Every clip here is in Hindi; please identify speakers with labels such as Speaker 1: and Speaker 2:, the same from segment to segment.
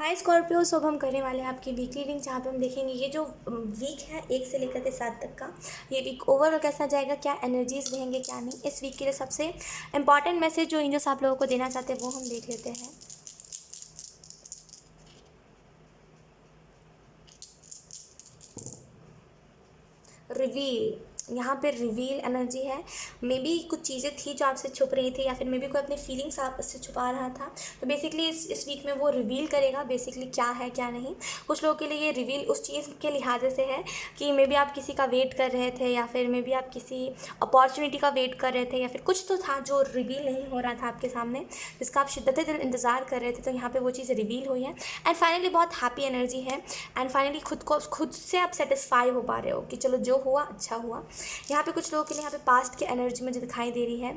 Speaker 1: हाय स्कॉर्पियो, सब हम करने वाले हैं आपकी वीकली रीडिंग, जहाँ पे हम देखेंगे ये जो वीक है 1 से लेकर के 7 तक का, ये वीक ओवरऑल कैसा जाएगा, क्या एनर्जीज रहेंगे क्या नहीं। इस वीक के लिए सबसे इंपॉर्टेंट मैसेज जो एंजल्स आप लोगों को देना चाहते हैं वो हम देख लेते हैं। रिवील, यहाँ पे रिवील एनर्जी है। मे बी कुछ चीज़ें थी जो आपसे छुप रही थी, या फिर मे बी कोई अपनी फीलिंग्स आपसे छुपा रहा था। तो बेसिकली इस वीक में वो रिवील करेगा बेसिकली क्या है क्या नहीं। कुछ लोगों के लिए ये रिवील उस चीज़ के लिहाजे से है कि मे बी आप किसी का वेट कर रहे थे, या फिर मे बी आप किसी अपॉर्चुनिटी का वेट कर रहे थे, या फिर कुछ तो था जो रिवील नहीं हो रहा था आपके सामने, जिसका आप शिद्दत दिल इंतज़ार कर रहे थे। तो यहाँ पे वो चीज़ रिवील हुई है एंड फाइनली बहुत हैप्पी एनर्जी है। एंड फाइनली खुद से आप सेटिस्फाई हो पा रहे हो कि चलो जो हुआ अच्छा हुआ। यहाँ पे कुछ लोगों के लिए यहाँ पे पास्ट की एनर्जी मुझे दिखाई दे रही है।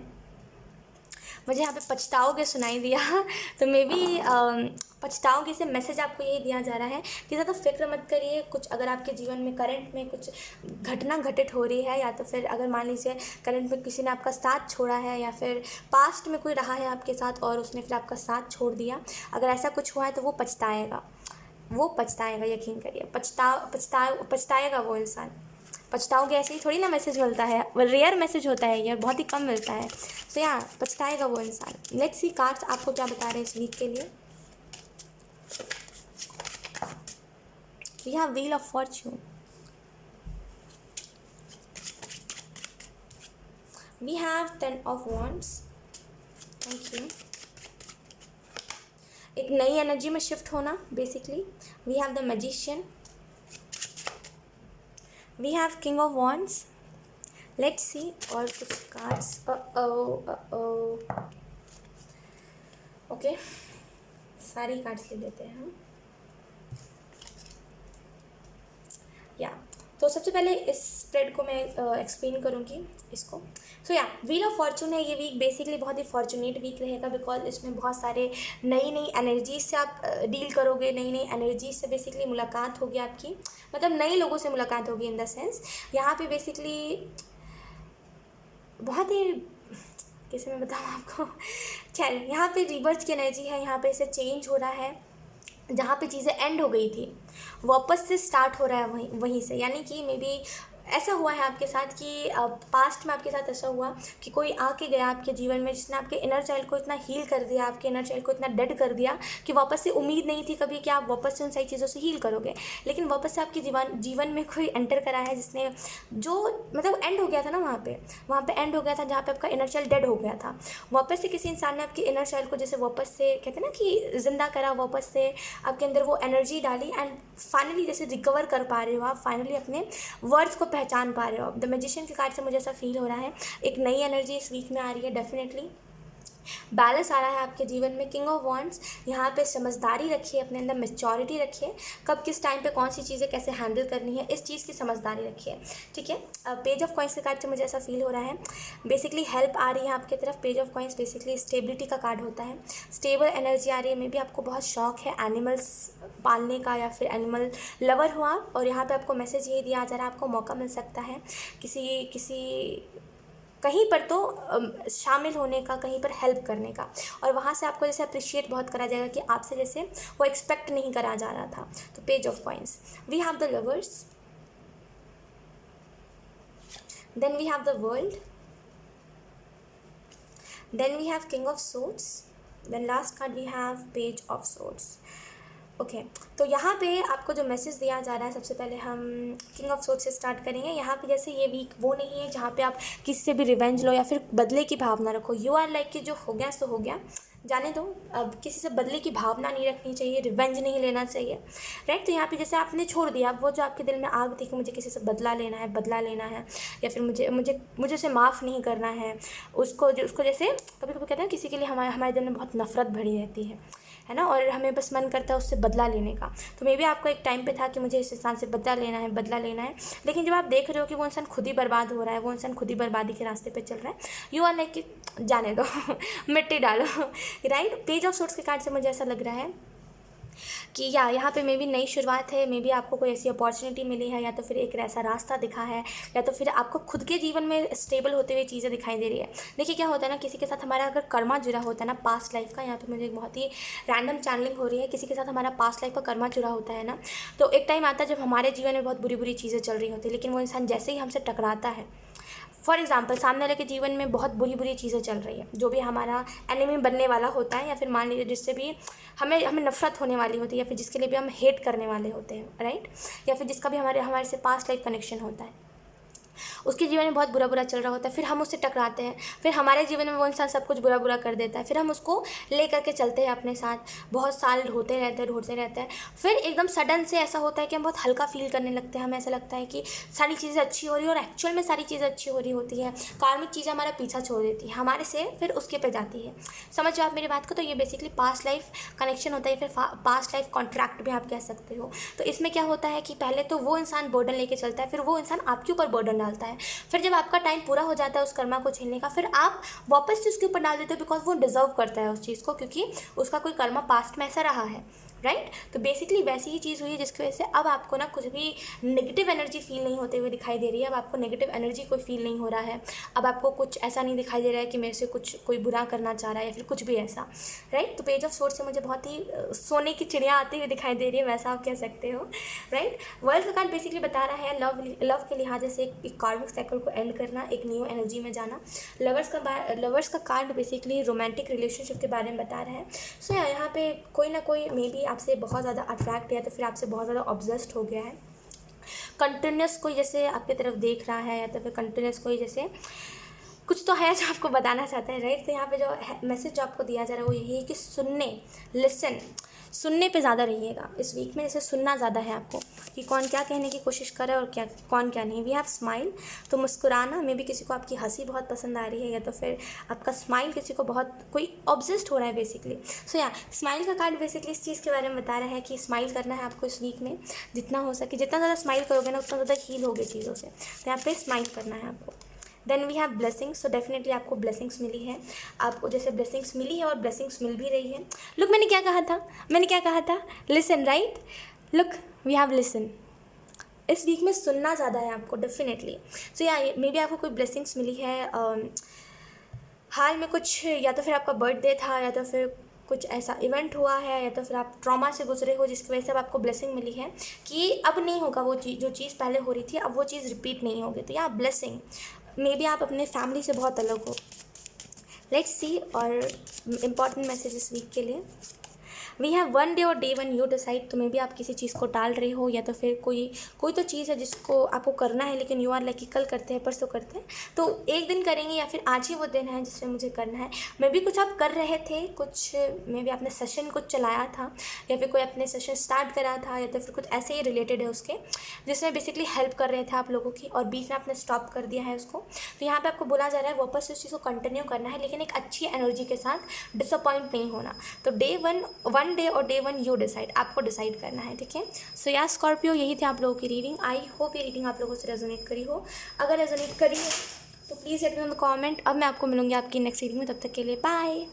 Speaker 1: मुझे यहाँ पे पछताओगे सुनाई दिया तो मे बी पछताओगे से मैसेज आपको यही दिया जा रहा है कि ज़्यादा फिक्र मत करिए। कुछ अगर आपके जीवन में करंट में कुछ घटना घटित हो रही है, या तो फिर अगर मान लीजिए करंट में किसी ने आपका साथ छोड़ा है, या फिर पास्ट में कोई रहा है आपके साथ और उसने फिर आपका साथ छोड़ दिया, अगर ऐसा कुछ हुआ है तो वो पछताएगा, यकीन करिए। पछताएगा वो इंसान। पछताओगे ऐसे ही थोड़ी ना मैसेज मिलता है, रेयर मैसेज होता है, ये बहुत ही कम मिलता है। तो यहाँ पछताएगा वो इंसान। लेट्स सी कार्ड्स आपको क्या बता रहे हैं इस वीक के लिए। We have wheel of fortune, we have 10 of wands, thank you. एक नई एनर्जी में शिफ्ट होना basically. We have the magician, we have king of wands. Let's see और कुछ कार्ड्स। ओके, सारी कार्ड्स ले लेते हैं हम। या तो सबसे पहले इस स्प्रेड को मैं एक्सप्लेन करूँगी इसको। सो या व्हील ऑफ फॉर्चून है ये वीक। बेसिकली बहुत ही फॉर्चुनेट वीक रहेगा, बिकॉज इसमें बहुत सारे नई एनर्जीज से आप डील करोगे। नई एनर्जीज से बेसिकली मुलाकात होगी आपकी, मतलब नए लोगों से मुलाकात होगी इन द सेंस। यहाँ पे बेसिकली बहुत ही, कैसे मैं बताऊँ आपको, खैर यहाँ पे रिबर्थ की एनर्जी है। यहाँ पे इसे चेंज हो रहा है, जहाँ पे चीज़ें एंड हो गई थी वापस से स्टार्ट हो रहा है वहीं से। यानी कि मे बी ऐसा हुआ है आपके साथ कि पास्ट में आपके साथ ऐसा हुआ कि कोई आके गया आपके जीवन में जिसने आपके इनर चाइल्ड को इतना हील कर दिया, आपके इनर चाइल्ड को इतना डेड कर दिया कि वापस से उम्मीद नहीं थी कभी कि आप वापस से उन सारी चीज़ों से हील करोगे। लेकिन वापस से आपके जीवन में कोई एंटर करा है जिसने, जो मतलब एंड हो गया था ना वहाँ पे एंड हो गया था, जहाँ पे आपका इनर चाइल्ड डेड हो गया था। वापस से किसी इंसान ने आपके इनर चाइल्ड को जैसे वापस से कहते हैं ना कि जिंदा करा, वापस से आपके अंदर वो एनर्जी डाली, एंड फाइनली जैसे रिकवर कर पा रहे हो आप, फाइनली अपने वर्ड्स को पहचान पा रहे हो। द मैजिशियन के कार्ड से मुझे ऐसा फील हो रहा है एक नई एनर्जी इस वीक में आ रही है। डेफिनेटली बैलेंस आ रहा है आपके जीवन में। किंग ऑफ वॉन्ड्स, यहाँ पे समझदारी रखिए, अपने अंदर मैच्योरिटी रखिए, कब किस टाइम पे कौन सी चीज़ें कैसे हैंडल करनी है, इस चीज़ की समझदारी रखिए, ठीक है। पेज ऑफ कॉइंस के कार्ड से मुझे ऐसा फील हो रहा है बेसिकली हेल्प आ रही है आपकी तरफ। Page of coins basically stability का कार्ड होता है, स्टेबल एनर्जी आ रही है। मे बी आपको बहुत शौक है एनिमल्स पालने का, या फिर एनिमल लवर हो आप, और यहाँ पे आपको मैसेज ये दिया जा रहा है आपको मौका मिल सकता है किसी कहीं पर तो शामिल होने का, कहीं पर हेल्प करने का, और वहाँ से आपको जैसे अप्रिशिएट बहुत करा जाएगा कि आपसे जैसे वो एक्सपेक्ट नहीं करा जा रहा था। तो page of coins, we have the lovers, then we have the world, then we have king of swords, then last card we have page of swords. Okay तो यहाँ पे आपको जो मैसेज दिया जा रहा है, सबसे पहले हम किंग ऑफ सोर्ड्स से स्टार्ट करेंगे। यहाँ पे जैसे ये वीक वो नहीं है जहाँ पे आप किसी से भी रिवेंज लो या फिर बदले की भावना रखो। यू आर लाइक कि जो हो गया सो हो गया, जाने दो। अब किसी से बदले की भावना नहीं रखनी चाहिए, रिवेंज नहीं लेना चाहिए, राइट। तो यहाँ पे जैसे आपने छोड़ दिया, अब वो जो आपके दिल में आग थी कि मुझे किसी से बदला लेना है, या फिर मुझे उसे माफ़ नहीं करना है, उसको जैसे कभी कभी कहते हैं किसी के लिए हमारे दिल में बहुत नफरत भरी रहती है ना, और हमें बस मन करता है उससे बदला लेने का। तो मे बी आपको एक टाइम पे था कि मुझे इस इंसान से बदला लेना है, लेकिन जब आप देख रहे हो कि वो इंसान खुद ही बर्बाद हो रहा है, वो इंसान खुद ही बर्बादी के रास्ते पे चल रहा है, यू आर लाइक कि जाने दो मिट्टी डालो, राइट। पेज ऑफ सोर्ड्स के कार्ड से मुझे ऐसा लग रहा है कि या यहाँ पे मे बी नई शुरुआत है, मे बी आपको कोई ऐसी अपॉर्चुनिटी मिली है, या तो फिर एक ऐसा रास्ता दिखा है, या तो फिर आपको खुद के जीवन में स्टेबल होते हुए चीज़ें दिखाई दे रही है। देखिए क्या होता है ना, किसी के साथ हमारा अगर कर्मा जुड़ा होता है ना पास्ट लाइफ का, यहाँ पे मुझे एक बहुत ही रैंडम चैनलिंग हो रही है, किसी के साथ हमारा पास्ट लाइफ का कर्मा जुड़ा होता है ना, तो एक टाइम आता है जब हमारे जीवन में बहुत बुरी बुरी चीज़ें चल रही होती है, लेकिन वो इंसान जैसे ही हमसे टकराता है, फॉर एग्जाम्पल सामने वाले के जीवन में बहुत बुरी बुरी चीज़ें चल रही है, जो भी हमारा एनिमी बनने वाला होता है, या फिर मान लीजिए जिससे भी हमें हमें नफरत होने वाली होती है, या फिर जिसके लिए भी हम हेट करने वाले होते हैं, राइट, या फिर जिसका भी हमारे हमारे से पास्ट लाइफ कनेक्शन होता है, उसके जीवन में बहुत बुरा बुरा चल रहा होता है, फिर हम उससे टकराते हैं, फिर हमारे जीवन में वो इंसान सब कुछ बुरा बुरा कर देता है, फिर हम उसको ले करके चलते हैं अपने साथ, बहुत साल ढूंढते रहते हैं, फिर एकदम सडन से ऐसा होता है कि हम बहुत हल्का फील करने लगते हैं, हमें ऐसा लगता है कि सारी चीज़ें अच्छी हो रही है, और एक्चुअल में सारी चीज़ें अच्छी हो रही होती है, कार्मिक चीज़ें हमारा पीछा छोड़ देती है, हमारे से फिर उसके पे जाती है। समझो आप मेरी बात को, तो ये बेसिकली पास्ट लाइफ कनेक्शन होता है, फिर पास्ट लाइफ कॉन्ट्रैक्ट भी आप कह सकते हो। तो इसमें क्या होता है कि पहले तो वो इंसान बर्डन लेके चलता है, फिर वो इंसान आपके ऊपर बर्डन डालता है, फिर जब आपका टाइम पूरा हो जाता है उस कर्मा को झेलने का, फिर आप वापस से उसके ऊपर डाल देते हो, बिकॉज वो डिजर्व करता है उस चीज़ को, क्योंकि उसका कोई कर्मा पास्ट में ऐसा रहा है, राइट। तो बेसिकली वैसी ही चीज़ हुई है, जिसकी वजह से अब आपको ना कुछ भी नेगेटिव एनर्जी फील नहीं होते हुए दिखाई दे रही है, अब आपको नेगेटिव एनर्जी कोई फील नहीं हो रहा है, अब आपको कुछ ऐसा नहीं दिखाई दे रहा है कि मेरे से कुछ कोई बुरा करना चाह रहा है, या फिर कुछ भी ऐसा, राइट। तो पेज ऑफ सोर्स से मुझे बहुत ही सोने की चिड़िया आती हुई दिखाई दे रही है, वैसा आप कह सकते हो, राइट। वर्ल्ड का कार्ड बेसिकली बता रहा है लव के लिहाज से एक कार्मिक साइकिल को एंड करना, एक न्यू एनर्जी में जाना। लवर्स का कार्ड बेसिकली रोमांटिक रिलेशनशिप के बारे में बता रहा है। सो यहाँ पे कोई ना कोई मे बी आपसे बहुत ज़्यादा अट्रैक्ट या तो फिर आपसे बहुत ज़्यादा ऑब्सेस्ड हो गया है, कंटिन्यूस कोई जैसे आपकी तरफ देख रहा है, या तो फिर कंटिन्यूस कोई जैसे कुछ तो है जो आपको बताना चाहता है, राइट। तो यहाँ पे जो मैसेज जो आपको दिया जा रहा है वो यही है कि सुनने पे ज़्यादा रहिएगा इस वीक में, जैसे सुनना ज़्यादा है आपको कि कौन क्या कहने की कोशिश कर रहा है और कौन क्या नहीं। वी हैव स्माइल, तो मुस्कुराना, मे बी किसी को आपकी हंसी बहुत पसंद आ रही है, या तो फिर आपका स्माइल किसी को बहुत कोई ऑब्सेस्ड हो रहा है बेसिकली। सो या स्माइल का कार्ड बेसिकली इस चीज़ के बारे में बता रहा है कि स्माइल करना है आपको इस वीक में, जितना हो सके, जितना ज़्यादा स्माइल करोगे ना उतना ज़्यादा हील होगे चीज़ों से। तो यहाँ पे स्माइल करना है आपको। Then we have blessings, so definitely आपको ब्लेसिंग्स मिली है, आपको जैसे ब्लेसिंग्स मिली है और ब्लेसिंग्स मिल भी रही है। लुक मैंने क्या कहा था, listen, right. Look we have listen. इस वीक में सुनना ज़्यादा है आपको डेफिनेटली। सो या मे बी आपको कोई ब्लेसिंग्स मिली है, हाल में कुछ, या तो फिर आपका बर्थडे था, या तो फिर कुछ ऐसा इवेंट हुआ है, या तो फिर आप ट्रॉमा से गुजरे हो जिसकी वजह से अब आपको ब्लेसिंग मिली है कि अब नहीं होगा वो चीज़, जो चीज़ पहले हो रही थी अब वो चीज़ रिपीट नहीं होगी। तो या ब्लेसिंग, मे बी आप अपने फैमिली से बहुत अलग हो। लेट्स सी और इम्पॉर्टेंट मैसेज इस वीक के लिए। वी हैव वन डे और डे वन यू डिसाइड, तो मे बी आप किसी चीज़ को टाल रहे हो, या तो फिर कोई तो चीज़ है जिसको आपको करना है, लेकिन यू आर लाइक कल करते हैं, परसों करते हैं, तो एक दिन करेंगे, या फिर आज ही वो दिन है जिसमें मुझे करना है। मे बी कुछ आप कर रहे थे, कुछ मे बी आपने सेशन कुछ चलाया था, या फिर कोई अपने सेशन स्टार्ट करा था, या तो फिर कुछ ऐसे ही रिलेटेड है उसके, जिसमें बेसिकली हेल्प कर रहे थे आप लोगों की, और बीच में आपने स्टॉप कर दिया है उसको। तो यहाँ पर आपको बोला जा रहा है वापस उस चीज़ को कंटिन्यू करना है, लेकिन एक अच्छी एनर्जी के साथ, डिसअपॉइंट नहीं होना। तो वन डे और डे वन यू डिसाइड, आपको डिसाइड करना है, ठीक है। सो या स्कॉर्पियो, यही थी आप लोगों की रीडिंग। आई होप ये रीडिंग आप लोगों से रेजोनेट करी हो। अगर रेजोनेट करी है तो please let me in the comment. अब मैं आपको मिलूंगी आपकी नेक्स्ट रीडिंग में, तब तक के लिए बाय।